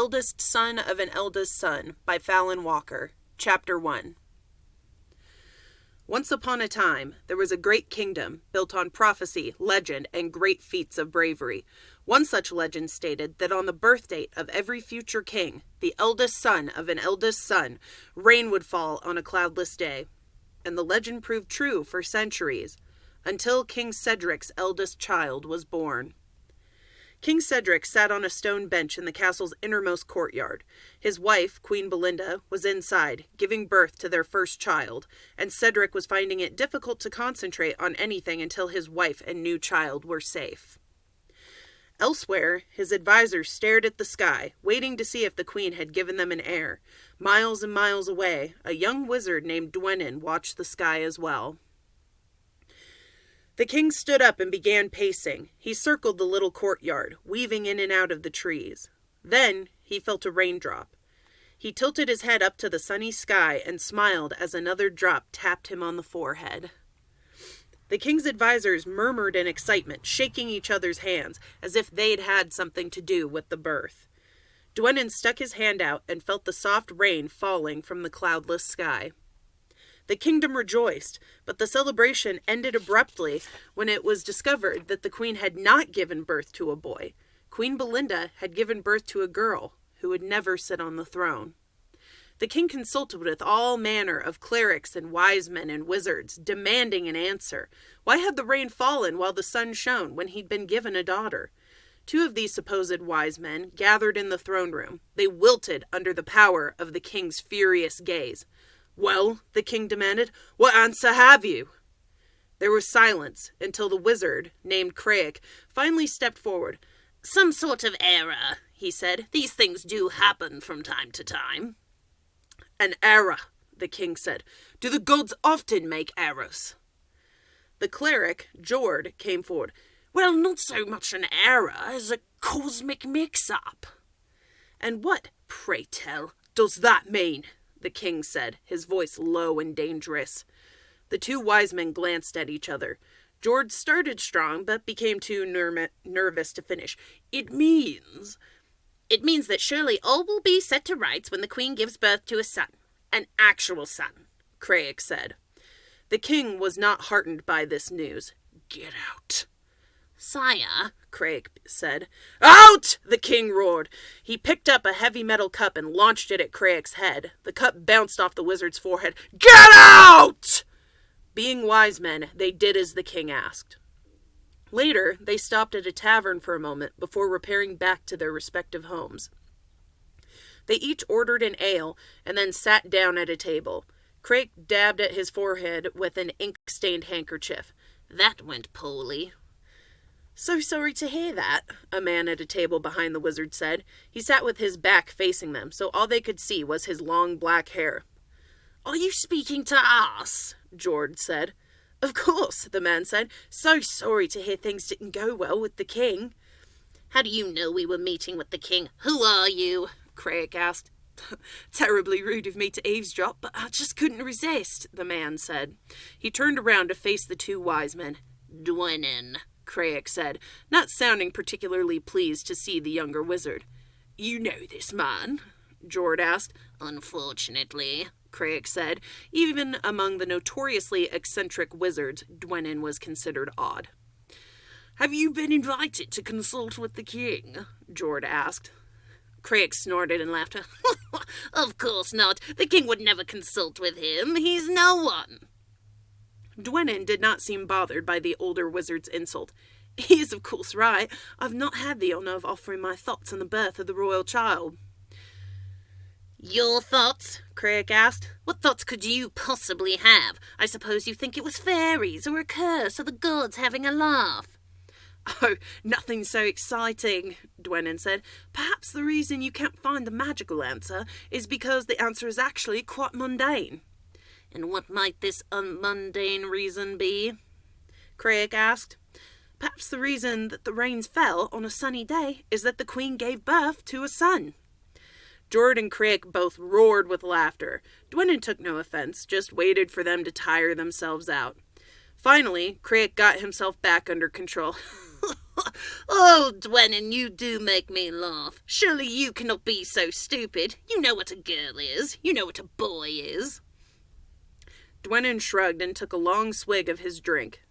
Eldest Son of an Eldest Son by Fallon Walker. Chapter 1. Once upon a time, there was a great kingdom built on prophecy, legend, and great feats of bravery. One such legend stated that on the birth date of every future king, the eldest son of an eldest son, rain would fall on a cloudless day. And the legend proved true for centuries, until King Cederic's eldest child was born. King Cederic sat on a stone bench in the castle's innermost courtyard. His wife, Queen Belinda, was inside, giving birth to their first child, and Cederic was finding it difficult to concentrate on anything until his wife and new child were safe. Elsewhere, his advisors stared at the sky, waiting to see if the queen had given them an heir. Miles and miles away, a young wizard named Dwennon watched the sky as well. The king stood up and began pacing. He circled the little courtyard, weaving in and out of the trees. Then he felt a raindrop. He tilted his head up to the sunny sky and smiled as another drop tapped him on the forehead. The king's advisors murmured in excitement, shaking each other's hands, as if they'd had something to do with the birth. Dwennon stuck his hand out and felt the soft rain falling from the cloudless sky. The kingdom rejoiced, but the celebration ended abruptly when it was discovered that the queen had not given birth to a boy. Queen Belinda had given birth to a girl who would never sit on the throne. The king consulted with all manner of clerics and wise men and wizards, demanding an answer. Why had the rain fallen while the sun shone when he'd been given a daughter? Two of these supposed wise men gathered in the throne room. They wilted under the power of the king's furious gaze. "Well," the king demanded, "what answer have you?" There was silence until the wizard, named Cederic, finally stepped forward. "Some sort of error," he said. "These things do happen from time to time." "An error," the king said. "Do the gods often make errors?" The cleric, Jord, came forward. "Well, not so much an error as a cosmic mix-up." "And what, pray tell, does that mean?" the king said, his voice low and dangerous. The two wise men glanced at each other. George started strong, but became too nervous to finish. It means that surely all will be set to rights when the queen gives birth to a son. An actual son," Cederic said. The king was not heartened by this news. "Get out." "Sire," Cederic said. "Out!" the king roared. He picked up a heavy metal cup and launched it at Cederic's head. The cup bounced off the wizard's forehead. "Get out!" Being wise men, they did as the king asked. Later, they stopped at a tavern for a moment before repairing back to their respective homes. They each ordered an ale and then sat down at a table. Cederic dabbed at his forehead with an ink-stained handkerchief. "That went poorly." "So sorry to hear that," a man at a table behind the wizard said. He sat with his back facing them, so all they could see was his long black hair. "Are you speaking to us?" Jord said. "Of course," the man said. "So sorry to hear things didn't go well with the king." "How do you know we were meeting with the king? Who are you?" Cederic asked. "Terribly rude of me to eavesdrop, but I just couldn't resist," the man said. He turned around to face the two wise men. "Dwennon," Cederic said, not sounding particularly pleased to see the younger wizard. "You know this man?" Jord asked. "Unfortunately," Cederic said. Even among the notoriously eccentric wizards, Dwennon was considered odd. "Have you been invited to consult with the king?" Jord asked. Cederic snorted and laughed. "Of course not. The king would never consult with him. He's no one." Dwennon did not seem bothered by the older wizard's insult. "He is of course right. I've not had the honor of offering my thoughts on the birth of the royal child." "Your thoughts?" Cederic asked. "What thoughts could you possibly have? I suppose you think it was fairies, or a curse, or the gods having a laugh." "Oh, nothing so exciting," Dwennon said. "Perhaps the reason you can't find the magical answer is because the answer is actually quite mundane." "And what might this mundane reason be?" Cederic asked. "Perhaps the reason that the rains fell on a sunny day is that the queen gave birth to a son." Jord and Cederic both roared with laughter. Dwennon took no offense, just waited for them to tire themselves out. Finally, Cederic got himself back under control. Oh, Dwennon, you do make me laugh. Surely you cannot be so stupid. You know what a girl is. You know what a boy is. Dwennon shrugged and took a long swig of his drink.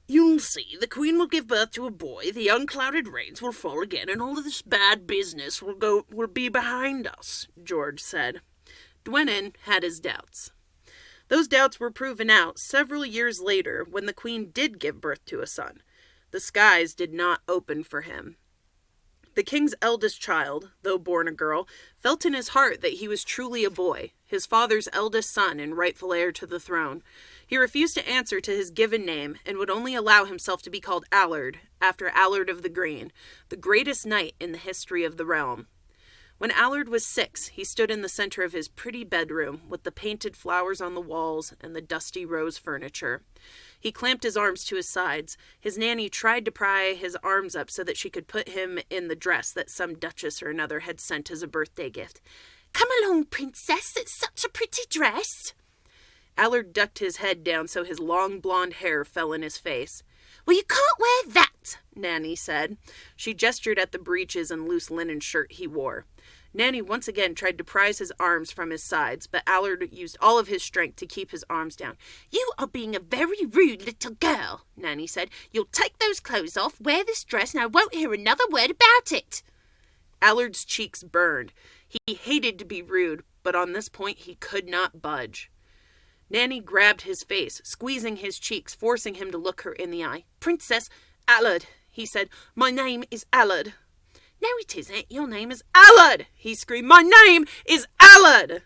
You'll see, the Queen will give birth to a boy, the unclouded rains will fall again, and all of this bad business will be behind us, George said. Dwennon had his doubts. Those doubts were proven out several years later when the Queen did give birth to a son. The skies did not open for him. The king's eldest child, though born a girl, felt in his heart that he was truly a boy, his father's eldest son and rightful heir to the throne. He refused to answer to his given name and would only allow himself to be called Allard, after Allard of the Green, the greatest knight in the history of the realm. When Allard was 6, he stood in the center of his pretty bedroom with the painted flowers on the walls and the dusty rose furniture. He clamped his arms to his sides. His nanny tried to pry his arms up so that she could put him in the dress that some duchess or another had sent as a birthday gift. "Come along, princess, it's such a pretty dress." Allard ducked his head down so his long blonde hair fell in his face. "Well, you can't wear that," Nanny said. She gestured at the breeches and loose linen shirt he wore. Nanny once again tried to prise his arms from his sides, but Allard used all of his strength to keep his arms down. "You are being a very rude little girl," Nanny said. "You'll take those clothes off, wear this dress, and I won't hear another word about it." Allard's cheeks burned. He hated to be rude, but on this point he could not budge. Nanny grabbed his face, squeezing his cheeks, forcing him to look her in the eye. "Princess Allard," he said. "My name is Allard." "No, it isn't. Your name is Allard!" he screamed. "My name is Allard!"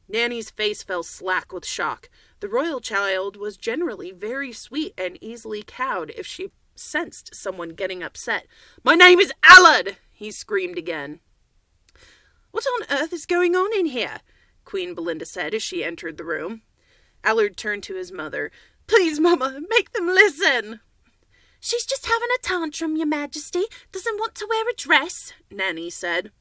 Nanny's face fell slack with shock. The royal child was generally very sweet and easily cowed if she sensed someone getting upset. "My name is Allard!" he screamed again. "What on earth is going on in here?" Queen Belinda said as she entered the room. Allard turned to his mother. "Please, Mama, make them listen." "She's just having a tantrum, Your Majesty. Doesn't want to wear a dress," Nanny said.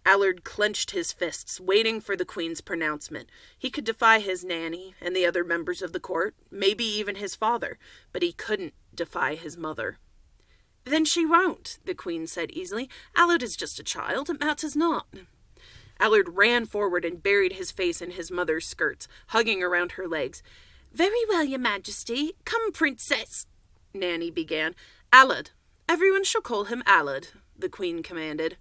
Allard clenched his fists, waiting for the Queen's pronouncement. He could defy his nanny and the other members of the court, maybe even his father, but he couldn't defy his mother. "Then she won't," the Queen said easily. "Allard is just a child. It matters not." Allard ran forward and buried his face in his mother's skirts, hugging around her legs. "Very well, Your Majesty. Come, Princess," Nanny began. "Allard. Everyone shall call him Allard," the Queen commanded.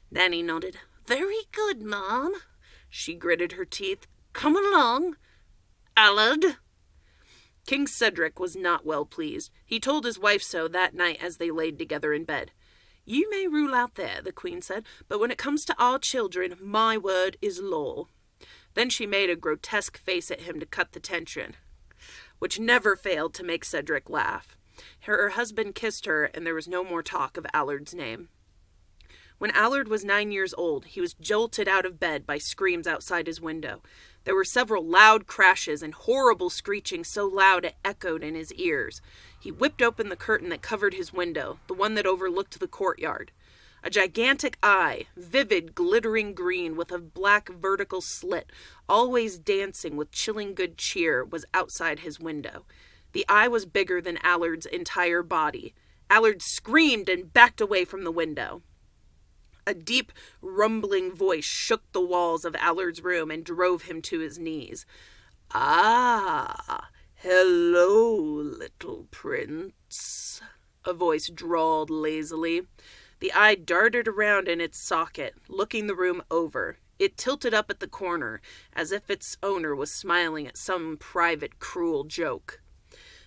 Nanny nodded. "Very good, Mom." She gritted her teeth. "Come along, Allard." King Cederic was not well pleased. He told his wife so that night as they laid together in bed. "You may rule out there," the Queen said, "but when it comes to our children, my word is law." Then she made a grotesque face at him to cut the tension, which never failed to make Cederic laugh. Her husband kissed her, and there was no more talk of Allard's name. When Allard was 9 years old, he was jolted out of bed by screams outside his window. There were several loud crashes and horrible screeching so loud it echoed in his ears. He whipped open the curtain that covered his window, the one that overlooked the courtyard. A gigantic eye, vivid, glittering green with a black vertical slit, always dancing with chilling good cheer, was outside his window. The eye was bigger than Allard's entire body. Allard screamed and backed away from the window. A deep, rumbling voice shook the walls of Allard's room and drove him to his knees. "Ah, hello, little prince," a voice drawled lazily. The eye darted around in its socket, looking the room over. It tilted up at the corner, as if its owner was smiling at some private, cruel joke.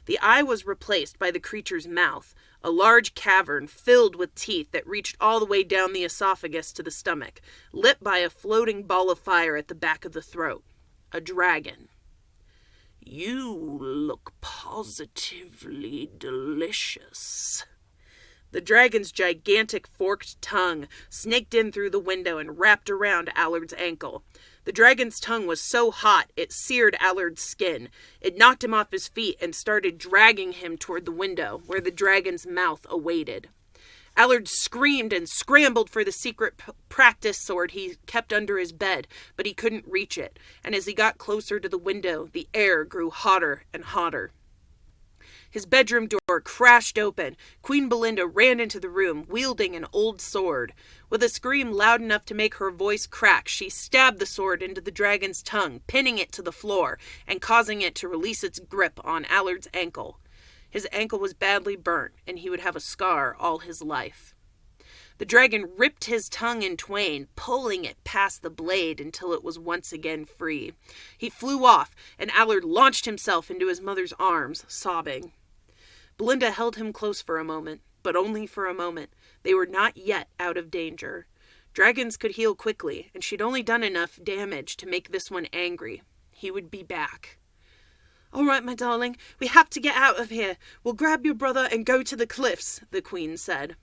The eye was replaced by the creature's mouth, a large cavern filled with teeth that reached all the way down the esophagus to the stomach, lit by a floating ball of fire at the back of the throat. A dragon. "You look positively delicious." The dragon's gigantic forked tongue snaked in through the window and wrapped around Allard's ankle. The dragon's tongue was so hot it seared Allard's skin. It knocked him off his feet and started dragging him toward the window, where the dragon's mouth awaited. Allard screamed and scrambled for the secret practice sword he kept under his bed, but he couldn't reach it, and as he got closer to the window, the air grew hotter and hotter. His bedroom door crashed open. Queen Belinda ran into the room, wielding an old sword. With a scream loud enough to make her voice crack, she stabbed the sword into the dragon's tongue, pinning it to the floor and causing it to release its grip on Allard's ankle. His ankle was badly burnt, and he would have a scar all his life. The dragon ripped his tongue in twain, pulling it past the blade until it was once again free. He flew off, and Allard launched himself into his mother's arms, sobbing. Belinda held him close for a moment, but only for a moment. They were not yet out of danger. Dragons could heal quickly, and she'd only done enough damage to make this one angry. He would be back. "All right, my darling, we have to get out of here. We'll grab your brother and go to the cliffs," the Queen said.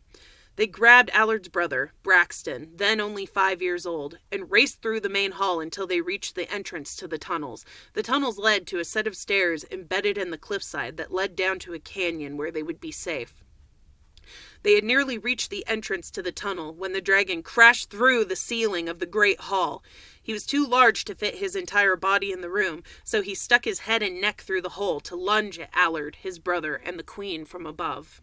They grabbed Allard's brother, Braxton, then only 5 years old, and raced through the main hall until they reached the entrance to the tunnels. The tunnels led to a set of stairs embedded in the cliffside that led down to a canyon where they would be safe. They had nearly reached the entrance to the tunnel when the dragon crashed through the ceiling of the great hall. He was too large to fit his entire body in the room, so he stuck his head and neck through the hole to lunge at Allard, his brother, and the Queen from above.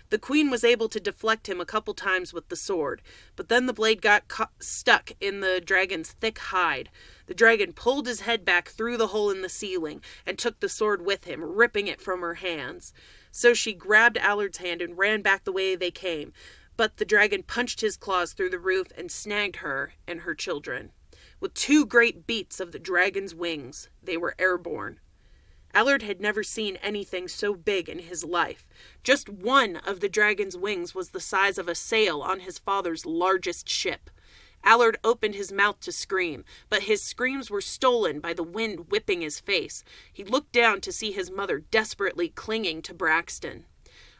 The Queen was able to deflect him a couple times with the sword, but then the blade got stuck in the dragon's thick hide. The dragon pulled his head back through the hole in the ceiling and took the sword with him, ripping it from her hands. So she grabbed Allard's hand and ran back the way they came, but the dragon punched his claws through the roof and snagged her and her children. With 2 great beats of the dragon's wings, they were airborne. Allard had never seen anything so big in his life. Just one of the dragon's wings was the size of a sail on his father's largest ship. Allard opened his mouth to scream, but his screams were stolen by the wind whipping his face. He looked down to see his mother desperately clinging to Braxton.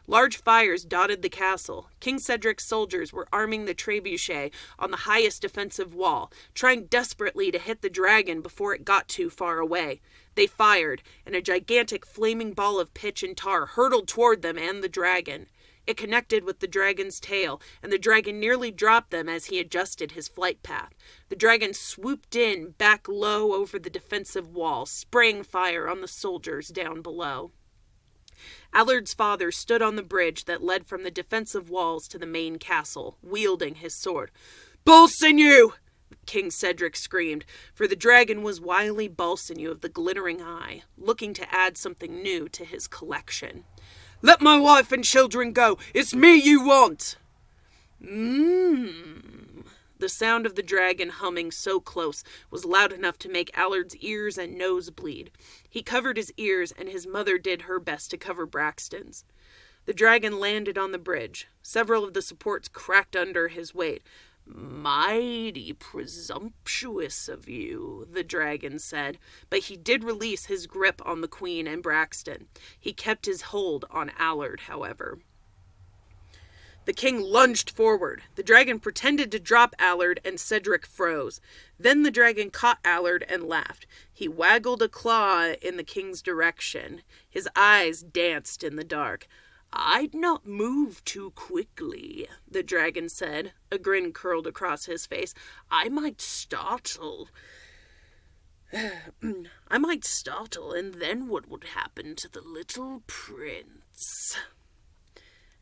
Large fires dotted the castle. King Cedric's soldiers were arming the trebuchet on the highest defensive wall, trying desperately to hit the dragon before it got too far away. They fired, and a gigantic flaming ball of pitch and tar hurtled toward them and the dragon. It connected with the dragon's tail, and the dragon nearly dropped them as he adjusted his flight path. The dragon swooped in back low over the defensive wall, spraying fire on the soldiers down below. Allard's father stood on the bridge that led from the defensive walls to the main castle, wielding his sword. "Balsinew!" King Cedric screamed, for the dragon was wily Balsinew of the glittering eye, looking to add something new to his collection. "Let my wife and children go! It's me you want!" The sound of the dragon humming so close was loud enough to make Allard's ears and nose bleed. He covered his ears, and his mother did her best to cover Braxton's. The dragon landed on the bridge. Several of the supports cracked under his weight. "Mighty presumptuous of you," the dragon said, but he did release his grip on the Queen and Braxton. He kept his hold on Allard, however. The king lunged forward. The dragon pretended to drop Allard, and Cedric froze. Then the dragon caught Allard and laughed. He waggled a claw in the king's direction. His eyes danced in the dark. "I'd not move too quickly," the dragon said. A grin curled across his face. I might startle, and then what would happen to the little prince?"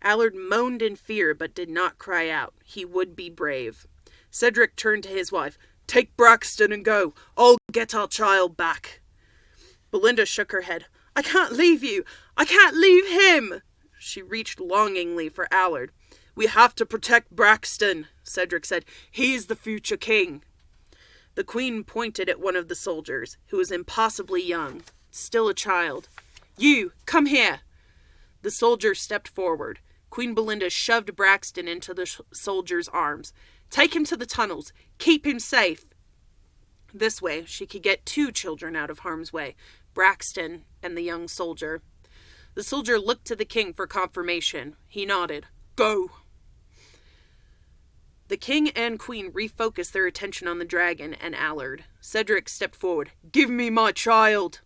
Allard moaned in fear, but did not cry out. He would be brave. Cedric turned to his wife. "Take Braxton and go. I'll get our child back." Belinda shook her head. "I can't leave you. I can't leave him." She reached longingly for Allard. "We have to protect Braxton," Cedric said. "He's the future king." The Queen pointed at one of the soldiers, who was impossibly young, still a child. "You, come here." The soldier stepped forward. Queen Belinda shoved Braxton into the soldier's arms. "Take him to the tunnels. Keep him safe." This way, she could get 2 children out of harm's way, Braxton and the young soldier. The soldier looked to the king for confirmation. He nodded. "Go." The king and queen refocused their attention on the dragon and Allard. Cedric stepped forward. "Give me my child."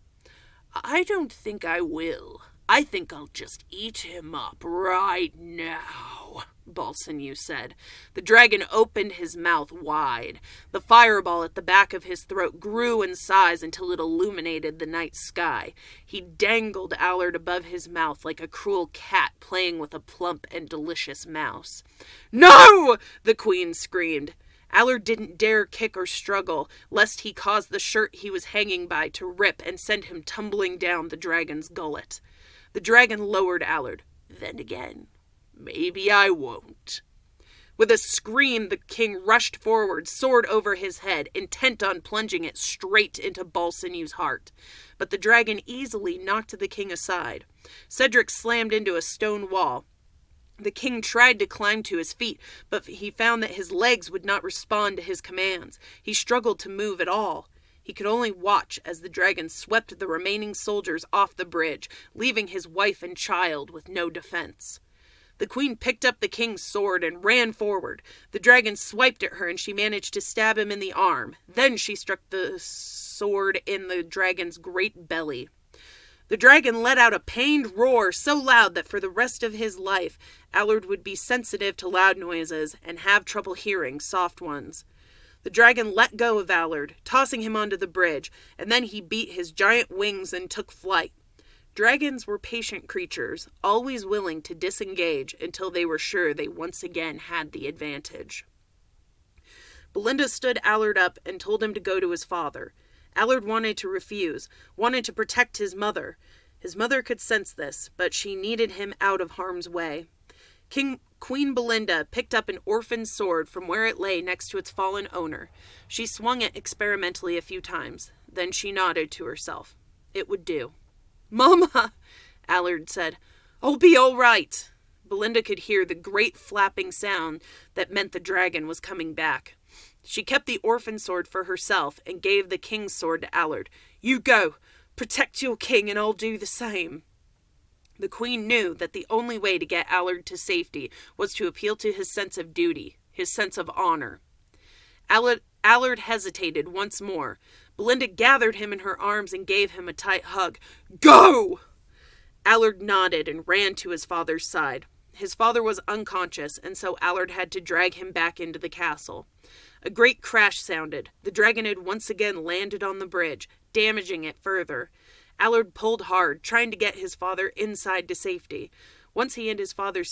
"I don't think I will. I think I'll just eat him up right now, Balsinew said. The dragon opened his mouth wide. The fireball at the back of his throat grew in size until it illuminated the night sky. He dangled Allard above his mouth like a cruel cat playing with a plump and delicious mouse. "No!" the queen screamed. Allard didn't dare kick or struggle, lest he cause the shirt he was hanging by to rip and send him tumbling down the dragon's gullet. The dragon lowered Allard. "Then again, maybe I won't." With a scream, the king rushed forward, sword over his head, intent on plunging it straight into Balsinew's heart. But the dragon easily knocked the king aside. Cederic slammed into a stone wall. The king tried to climb to his feet, but he found that his legs would not respond to his commands. He struggled to move at all. He could only watch as the dragon swept the remaining soldiers off the bridge, leaving his wife and child with no defense. The queen picked up the king's sword and ran forward. The dragon swiped at her and she managed to stab him in the arm. Then she struck the sword in the dragon's great belly. The dragon let out a pained roar so loud that for the rest of his life, Allard would be sensitive to loud noises and have trouble hearing soft ones. The dragon let go of Allard, tossing him onto the bridge, and then he beat his giant wings and took flight. Dragons were patient creatures, always willing to disengage until they were sure they once again had the advantage. Belinda stood Allard up and told him to go to his father. Allard wanted to refuse, wanted to protect his mother. His mother could sense this, but she needed him out of harm's way. Queen Belinda picked up an orphan sword from where it lay next to its fallen owner. She swung it experimentally a few times. Then she nodded to herself. It would do. "Mama," Allard said, "I'll be all right." Belinda could hear the great flapping sound that meant the dragon was coming back. She kept the orphan sword for herself and gave the king's sword to Allard. "You go. Protect your king and I'll do the same." The queen knew that the only way to get Allard to safety was to appeal to his sense of duty, his sense of honor. Allard hesitated once more. Belinda gathered him in her arms and gave him a tight hug. "Go!" Allard nodded and ran to his father's side. His father was unconscious, and so Allard had to drag him back into the castle. A great crash sounded. The dragon had once again landed on the bridge, damaging it further. Allard pulled hard, trying to get his father inside to safety. Once he had his father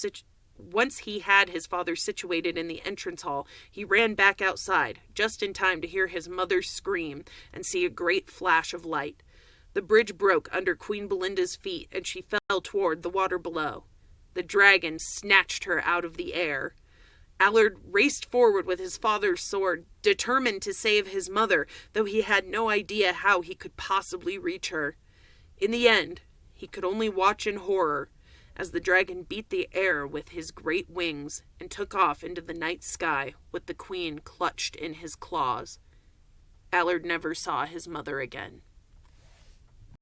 situated in the entrance hall, he ran back outside, just in time to hear his mother scream and see a great flash of light. The bridge broke under Queen Belinda's feet, and she fell toward the water below. The dragon snatched her out of the air. Allard raced forward with his father's sword, determined to save his mother, though he had no idea how he could possibly reach her. In the end, he could only watch in horror as the dragon beat the air with his great wings and took off into the night sky with the queen clutched in his claws. Allard never saw his mother again.